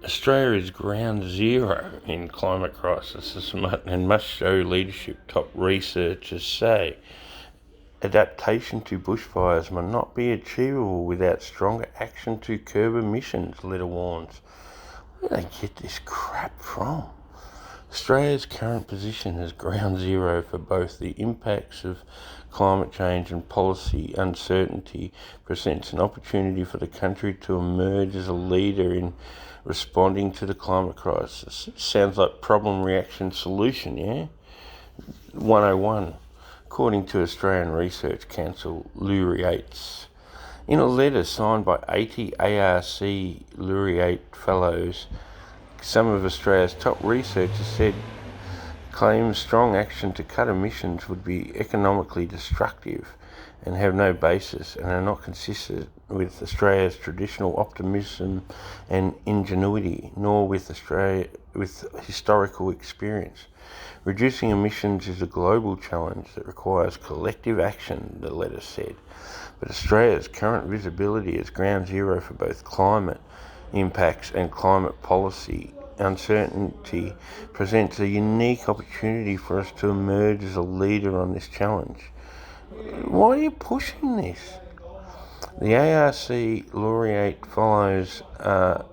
Australia is ground zero in climate crisis and must show leadership, top researchers say. Adaptation to bushfires may not be achievable without stronger action to curb emissions, Letter warns. Where do they get this crap from? Australia's current position as ground zero for both the impacts of climate change and policy uncertainty presents an opportunity for the country to emerge as a leader in responding to the climate crisis. Sounds like problem, reaction, solution, yeah? 101, according to Australian Research Council laureates. In a letter signed by 80 ARC laureate fellows, some of Australia's top researchers said claims strong action to cut emissions would be economically destructive and have no basis and are not consistent with Australia's traditional optimism and ingenuity, nor with historical experience. Reducing emissions is a global challenge that requires collective action, the letter said. But Australia's current visibility as ground zero for both climate impacts and climate policy uncertainty presents a unique opportunity for us to emerge as a leader on this challenge. Why are you pushing this? The ARC laureate follows a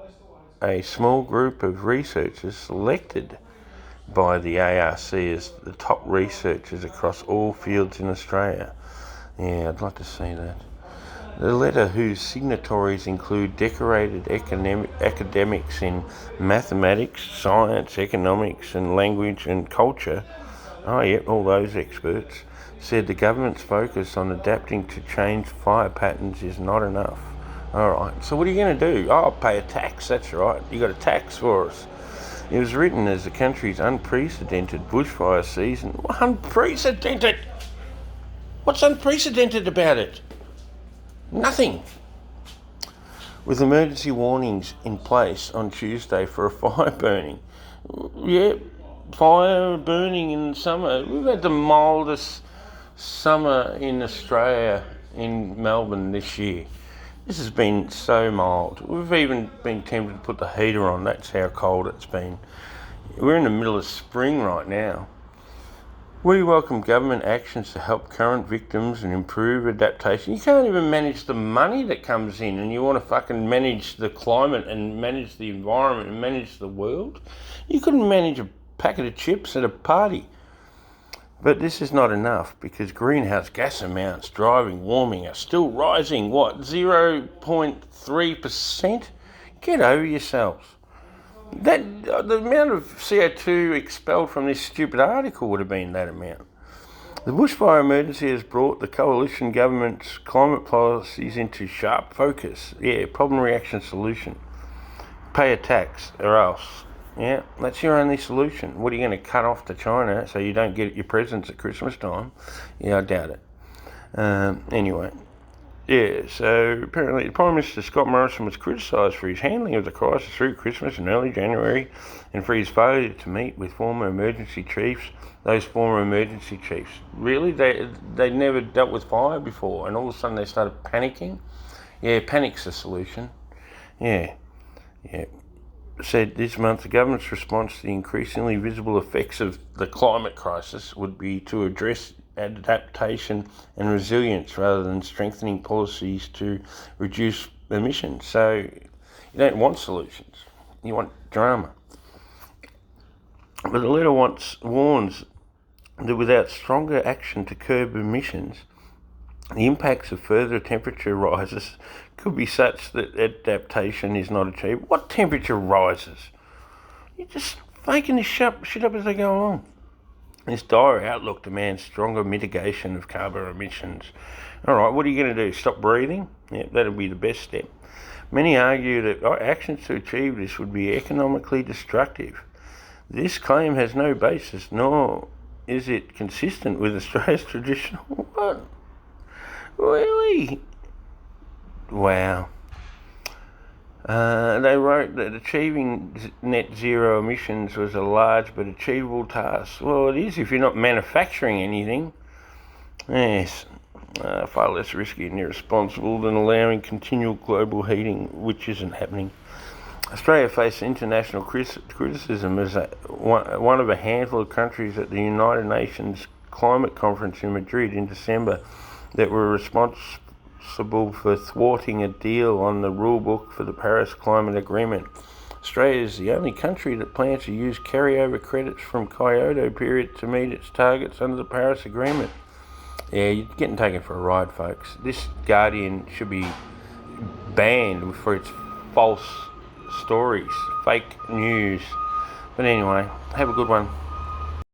small group of researchers selected by the ARC as the top researchers across all fields in Australia. Yeah, I'd like to see that. The letter, whose signatories include decorated academics in mathematics, science, economics and language and culture, all those experts, said the government's focus on adapting to changed fire patterns is not enough. Alright, so what are you going to do? Pay a tax, that's right. You got a tax for us. It was written as the country's unprecedented bushfire season. Unprecedented? What's unprecedented about it? Nothing. With emergency warnings in place on Tuesday for a fire burning. Yeah, fire burning in summer. We've had the mildest summer in Australia, in Melbourne this year. This has been so mild. We've even been tempted to put the heater on. That's how cold it's been. We're in the middle of spring right now. We welcome government actions to help current victims and improve adaptation. You can't even manage the money that comes in, and you want to fucking manage the climate and manage the environment and manage the world? You couldn't manage a packet of chips at a party. But this is not enough, because greenhouse gas amounts driving warming are still rising. 0.3%? Get over yourselves. The amount of CO2 expelled from this stupid article would have been that amount. The bushfire emergency has brought the coalition government's climate policies into sharp focus. Yeah, problem, reaction, solution. Pay a tax or else. Yeah, that's your only solution. What are you going to cut off to China so you don't get your presents at Christmas time? Yeah, I doubt it. Anyway. Yeah, so apparently Prime Minister Scott Morrison was criticised for his handling of the crisis through Christmas and early January and for his failure to meet with former emergency chiefs, those former emergency chiefs. Really? They never dealt with fire before and all of a sudden they started panicking? Yeah, panic's the solution. Yeah. Said this month the government's response to the increasingly visible effects of the climate crisis would be to address adaptation and resilience rather than strengthening policies to reduce emissions. So you don't want solutions, you want drama. But the letter warns that without stronger action to curb emissions, the impacts of further temperature rises could be such that adaptation is not achieved. What temperature rises? You're just faking this shit up as they go along. This dire outlook demands stronger mitigation of carbon emissions. Alright, what are you going to do? Stop breathing? Yeah, that'll be the best step. Many argue that actions to achieve this would be economically destructive. This claim has no basis, nor is it consistent with Australia's traditional... What? Really? Wow. They wrote that achieving net zero emissions was a large but achievable task. Well, it is if you're not manufacturing anything. Yes, far less risky and irresponsible than allowing continual global heating, which isn't happening. Australia faced international criticism as one of a handful of countries at the United Nations Climate Conference in Madrid in December that were responsible for thwarting a deal on the rulebook for the Paris Climate Agreement. Australia is the only country that plans to use carryover credits from Kyoto period to meet its targets under the Paris Agreement. Yeah, you're getting taken for a ride, folks. This Guardian should be banned for its false stories, fake news. But anyway, have a good one.